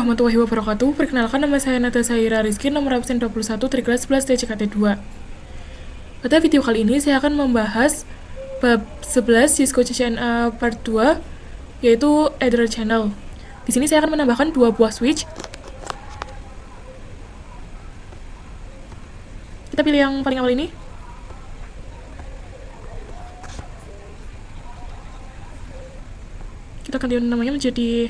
warahmatullahi wabarakatuh. Perkenalkan, nama saya Nada Saira Rizky, nomor absen 21 dari kelas 11 TCKT 2. Pada video kali ini saya akan membahas bab 11 Cisco CCNA part 2, yaitu Ether Channel. Di sini saya akan menambahkan 2 buah switch. Kita pilih yang paling awal ini. Kita ganti namanya menjadi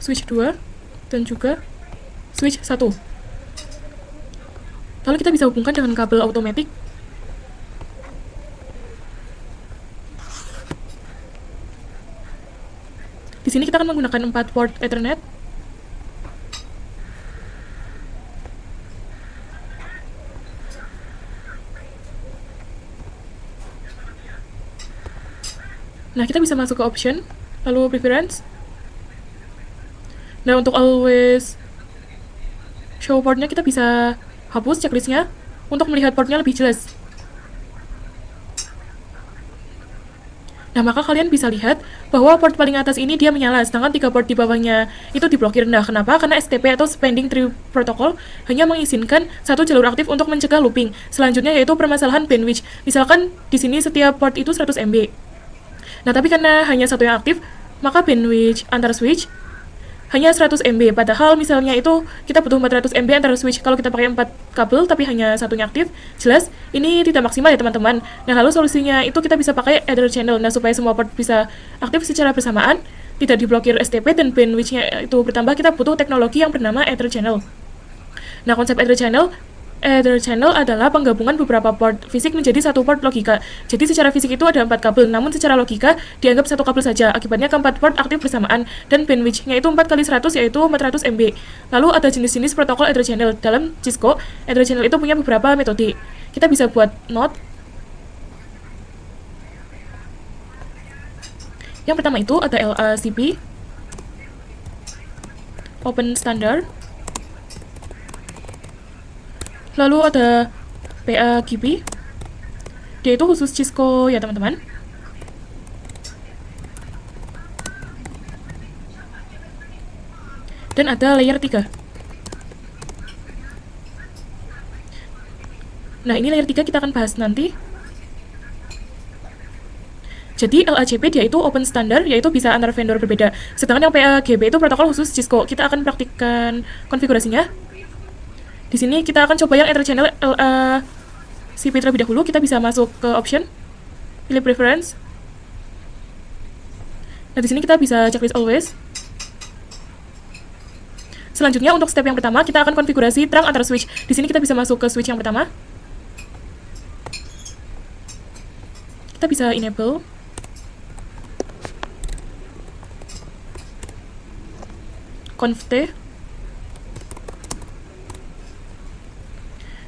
switch 2 dan juga switch 1. Lalu kita bisa hubungkan dengan kabel automatic. Di sini kita akan menggunakan 4 port Ethernet. Nah, kita bisa masuk ke option, lalu preference. Nah, untuk always show portnya kita bisa hapus checklistnya untuk melihat portnya lebih jelas. Nah, maka kalian bisa lihat bahwa port paling atas ini dia menyala, sedangkan 3 port di bawahnya itu diblokir. Nah, kenapa? Karena STP atau Spending Tree Protocol hanya mengizinkan satu jalur aktif untuk mencegah looping. Selanjutnya yaitu permasalahan bandwidth. Misalkan di sini setiap port itu 100 MB. Nah, tapi karena hanya satu yang aktif, maka bandwidth antar switch hanya 100 MB. Padahal misalnya itu kita butuh 400 MB antar switch. Kalau kita pakai 4 kabel tapi hanya satunya aktif, jelas ini tidak maksimal ya teman-teman. Nah, lalu solusinya itu kita bisa pakai Ether Channel. Nah, supaya semua port bisa aktif secara bersamaan, tidak diblokir STP dan bandwidth-nya itu bertambah, kita butuh teknologi yang bernama Ether Channel. Nah, konsep Ether Channel adalah penggabungan beberapa port fisik menjadi satu port logika. Jadi secara fisik itu ada 4 kabel, namun secara logika dianggap satu kabel saja. Akibatnya keempat port aktif bersamaan dan bandwidth-nya itu 4 kali 100 yaitu 400 MB. Lalu ada jenis-jenis protokol Ether Channel. Dalam Cisco, Ether Channel itu punya beberapa metode. Kita bisa buat node. Yang pertama itu ada LACP, Open Standard. Lalu ada PAGP, dia itu khusus Cisco ya teman-teman. Dan ada layer 3. Nah, ini layer 3 kita akan bahas nanti. Jadi LACP dia itu open standard, yaitu bisa antar vendor berbeda. Sedangkan yang PAGP itu protokol khusus Cisco. Kita akan praktikkan konfigurasinya. Di sini kita akan coba yang Ether Channel LACP terlebih dahulu. Kita bisa masuk ke option, pilih preference. Nah, di sini kita bisa checklist always. Selanjutnya untuk step yang pertama kita akan konfigurasi terang antar switch. Di sini kita bisa masuk ke switch yang pertama. Kita bisa enable. Conf-T.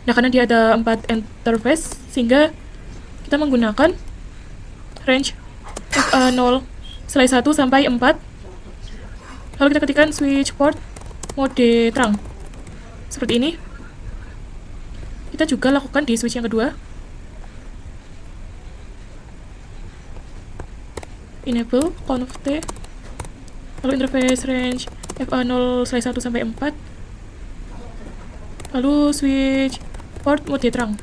Nah, karena dia ada 4 interface, sehingga kita menggunakan range FA0 selai 1 sampai 4. Lalu kita ketikkan switch port mode terang. Seperti ini. Kita juga lakukan di switch yang kedua. Enable, conf-T. Lalu interface range FA0 selai 1 sampai 4. Lalu switch port mode terang.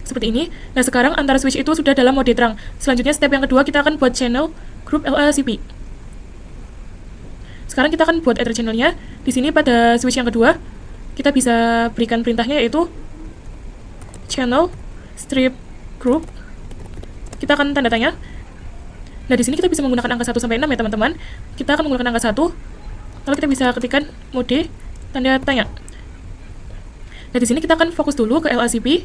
Seperti ini. Nah, sekarang antara switch itu sudah dalam mode terang. Selanjutnya step yang kedua kita akan buat channel group LACP. Sekarang kita akan buat Ether channelnya. Di sini pada switch yang kedua kita bisa berikan perintahnya yaitu channel strip group. Kita akan tanda tanya. Nah, di sini kita bisa menggunakan angka 1 sampai 6 ya teman-teman. Kita akan menggunakan angka 1. Lalu kita bisa ketikkan mode tanda tanya. Nah, di sini kita akan fokus dulu ke LACP.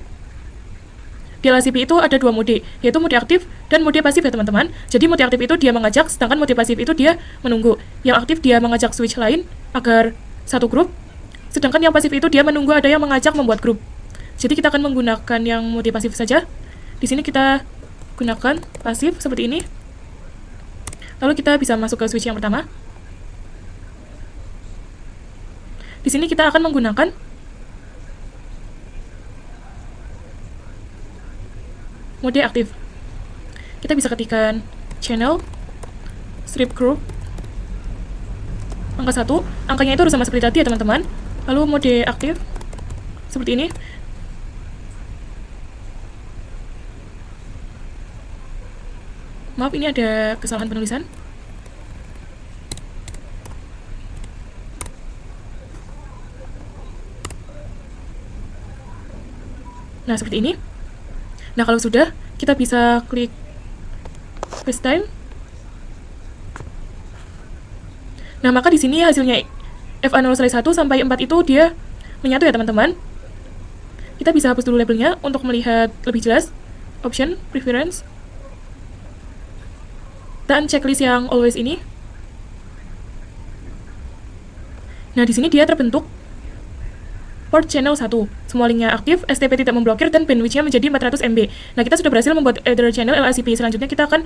Di LACP itu ada 2 mode, yaitu mode aktif dan mode pasif ya teman-teman. Jadi mode aktif itu dia mengajak, sedangkan mode pasif itu dia menunggu. Yang aktif dia mengajak switch lain agar satu grup, sedangkan yang pasif itu dia menunggu ada yang mengajak membuat grup. Jadi kita akan menggunakan yang mode pasif saja. Di sini kita gunakan pasif seperti ini. Lalu kita bisa masuk ke switch yang pertama. Di sini kita akan menggunakan mode aktif. Kita bisa ketikkan channel strip group angka 1, angkanya itu harus sama seperti tadi ya teman-teman. Lalu mode aktif seperti ini. Maaf, ini ada kesalahan penulisan. Nah, seperti ini. Nah, kalau sudah, kita bisa klik FaceTime. Nah, maka di sini hasilnya FA0/1 sampai 4 itu dia menyatu ya teman-teman. Kita bisa hapus dulu labelnya untuk melihat lebih jelas. Option, Preference, dan checklist yang always ini. Nah, di sini dia terbentuk port channel 1. Semua linknya aktif, STP tidak memblokir, dan bandwidth-nya menjadi 400 MB. Nah, kita sudah berhasil membuat Ether channel LACP. Selanjutnya kita akan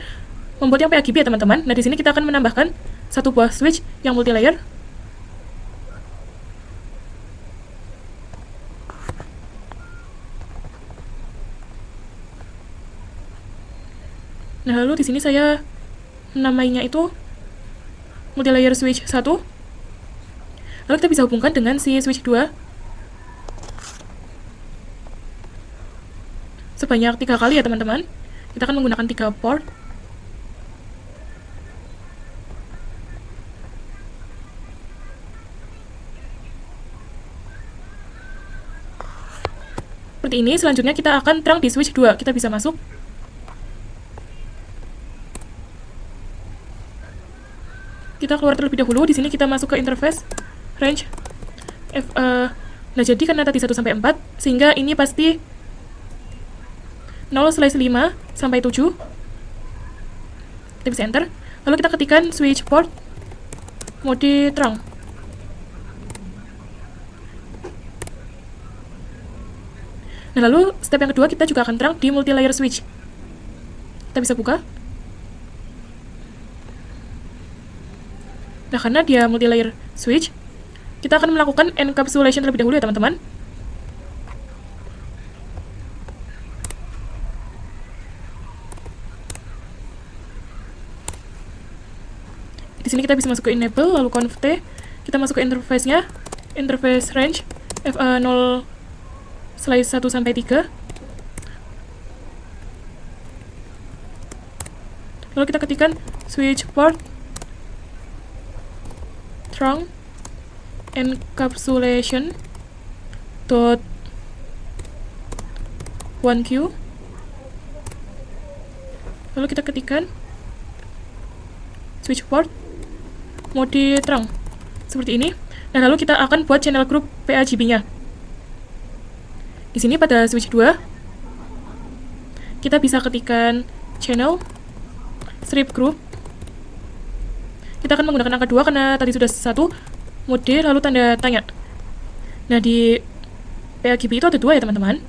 membuat yang PAGP ya teman-teman. Nah, di sini kita akan menambahkan satu buah switch yang multi layer. Nah, lalu di sini saya namainya itu multi layer switch 1. Lalu kita bisa hubungkan dengan si switch 2 sebanyak 3 kali ya teman-teman. Kita akan menggunakan 3 port. Seperti ini. Selanjutnya kita akan terang di switch 2. Kita bisa masuk. Kita keluar terlebih dahulu. Di sini kita masuk ke interface range nah, jadi karena tadi 1 sampai 4, sehingga ini pasti 0/5 sampai 7. Kita bisa enter. Lalu kita ketikkan switch port mode terang. Nah, lalu step yang kedua kita juga akan terang di multi layer switch. Kita bisa buka. Nah, karena dia multi layer switch, kita akan melakukan encapsulation terlebih dahulu ya teman-teman. Di sini kita bisa masuk ke enable, lalu conv t. Kita masuk ke interface-nya, interface range FA0/1 sampai 3. Lalu kita ketikkan switch port terang encapsulation dot 1q. Lalu kita ketikkan switch port mode terang seperti ini. Nah, lalu kita akan buat channel group PAGP-nya. Di sini pada switch 2 kita bisa ketikkan channel strip group. Kita akan menggunakan angka 2 karena tadi sudah 1 mode lalu tanda tanya. Nah, di PAGP itu ada 2 ya teman-teman,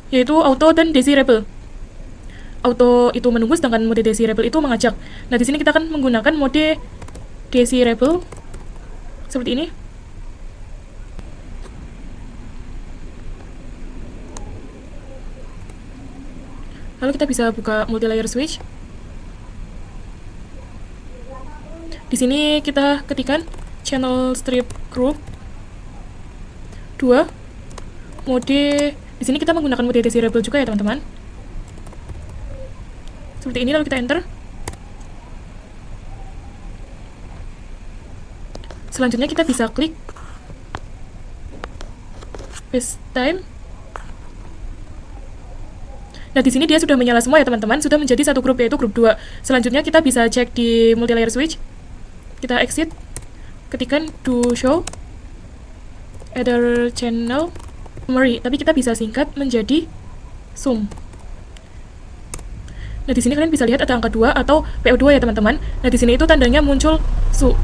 yaitu auto dan desirable. Auto itu menunggu, sedangkan mode desirable itu mengajak. Nah, di sini kita akan menggunakan mode desirable seperti ini. Lalu kita bisa buka multi layer switch. Di sini kita ketikkan channel strip group 2 mode. Di sini kita menggunakan mode desirable juga ya teman-teman. Seperti ini, lalu kita enter. Selanjutnya kita bisa klik FaceTime. Nah, di sini dia sudah menyala semua ya teman-teman, sudah menjadi satu grup yaitu grup 2. Selanjutnya kita bisa cek di multi layer switch. Kita exit, ketikkan do show Ether channel summary, tapi kita bisa singkat menjadi sum. Nah, di sini kalian bisa lihat ada angka 2 atau PO2 ya teman-teman. Nah, di sini itu tandanya muncul su.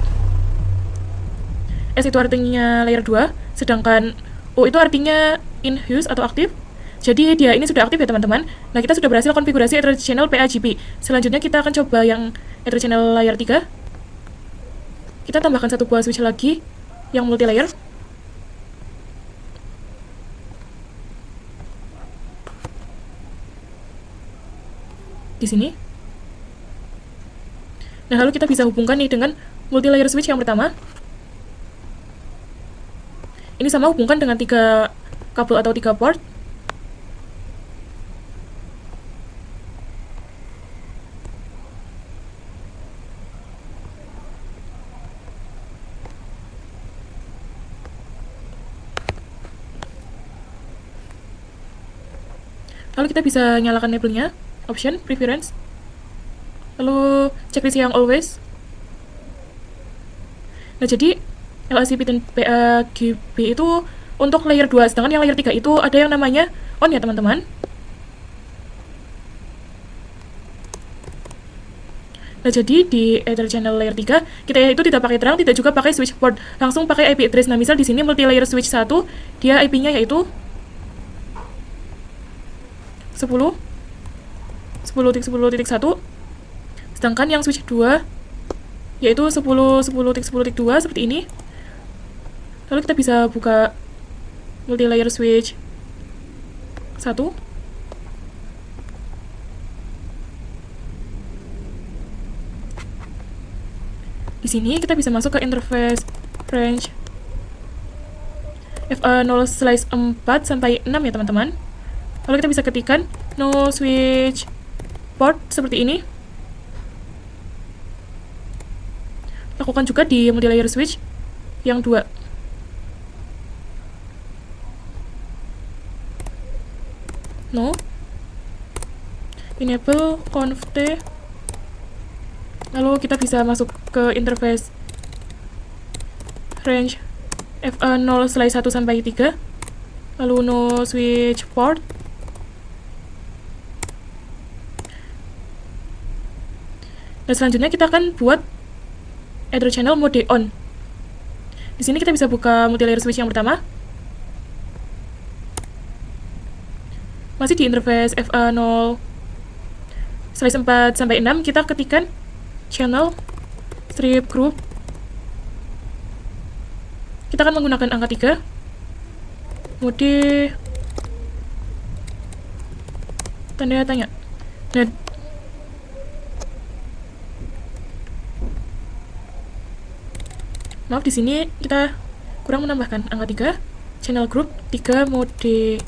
S itu artinya layer 2, sedangkan O itu artinya in use atau aktif. Jadi dia ini sudah aktif ya teman-teman. Nah, kita sudah berhasil konfigurasi Ether channel PAGP. Selanjutnya kita akan coba yang Ether channel layer 3. Kita tambahkan satu buah switch lagi yang multi layer. di sini. Nah, lalu kita bisa hubungkan nih dengan multi-layer switch yang pertama. Ini sama hubungkan dengan 3 kabel atau 3 port. Lalu kita bisa nyalakan labelnya, option, preference. Lalu checklist yang always. Nah, jadi LACP dan PAGB itu untuk layer 2, sedangkan yang layer 3 itu ada yang namanya on ya teman-teman. Nah, jadi di Ether channel layer 3 kita itu tidak pakai terang, tidak juga pakai switch port, langsung pakai IP address. Nah, misal di sini multi layer switch 1, dia IP-nya yaitu 10.10.1, sedangkan yang switch 2 yaitu 10.10.10.2 seperti ini. Lalu kita bisa buka multi layer switch 1. Di sini kita bisa masuk ke interface range FA0/4 sampai 6 ya teman-teman. Lalu kita bisa ketikkan no switch port seperti ini. Lakukan juga di multi-layer switch yang 2. No. Enable conf t. Lalu kita bisa masuk ke interface range FA0/1 sampai 3. Lalu no switch port. Dan selanjutnya kita akan buat Ether channel mode on. Di sini kita bisa buka multi-layer switch yang pertama. Masih di interface FA0/4 sampai 6, kita ketikkan channel strip group. Kita akan menggunakan angka 3. Mode tanda tanya. Nah, maaf, di sini kita kurang menambahkan angka 3, channel group 3 mode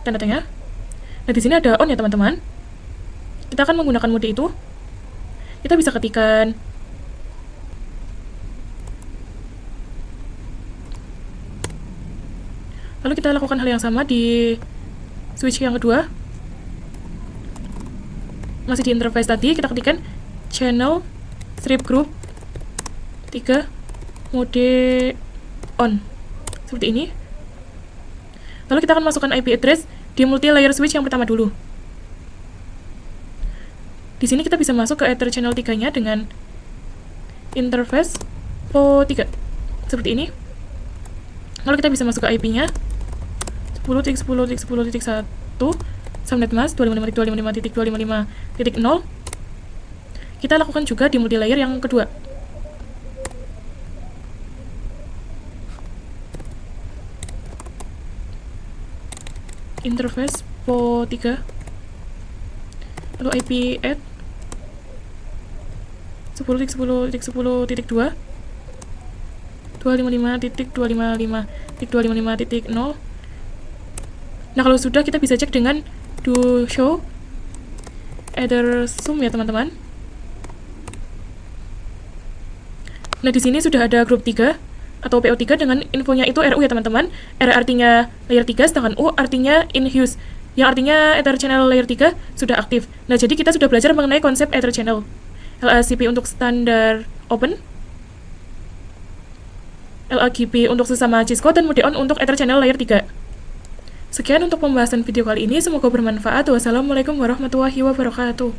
tanda tanya. Nah, di sini ada on ya teman-teman. Kita akan menggunakan mode itu. Kita bisa ketikkan lalu kita lakukan hal yang sama di switch yang kedua. Masih di interface tadi, kita ketikkan channel strip group 3 mode on seperti ini. Lalu kita akan masukkan IP address di multi layer switch yang pertama dulu. Di sini kita bisa masuk ke Ether channel 3-nya dengan interface PO3 seperti ini. Lalu kita bisa masuk ke IP-nya 10.10.10.1 subnet mask 255.255.255.0. Kita lakukan juga di multi layer yang kedua. Interface PO3, lalu IP add 10.10.10.2 255.255.255.0. Nah, kalau sudah, kita bisa cek dengan do show Ether sum ya teman-teman. Nah, di sini sudah ada grup 3 atau PO3 dengan infonya itu RU ya teman-teman. R artinya layer 3, sedangkan U artinya in use, yang artinya Ether channel layer 3 sudah aktif. Nah, jadi kita sudah belajar mengenai konsep Ether channel. LACP untuk standar open, LAGP untuk sesama Cisco, dan mode on untuk Ether channel layer 3. Sekian untuk pembahasan video kali ini, semoga bermanfaat. Wassalamualaikum warahmatullahi wabarakatuh.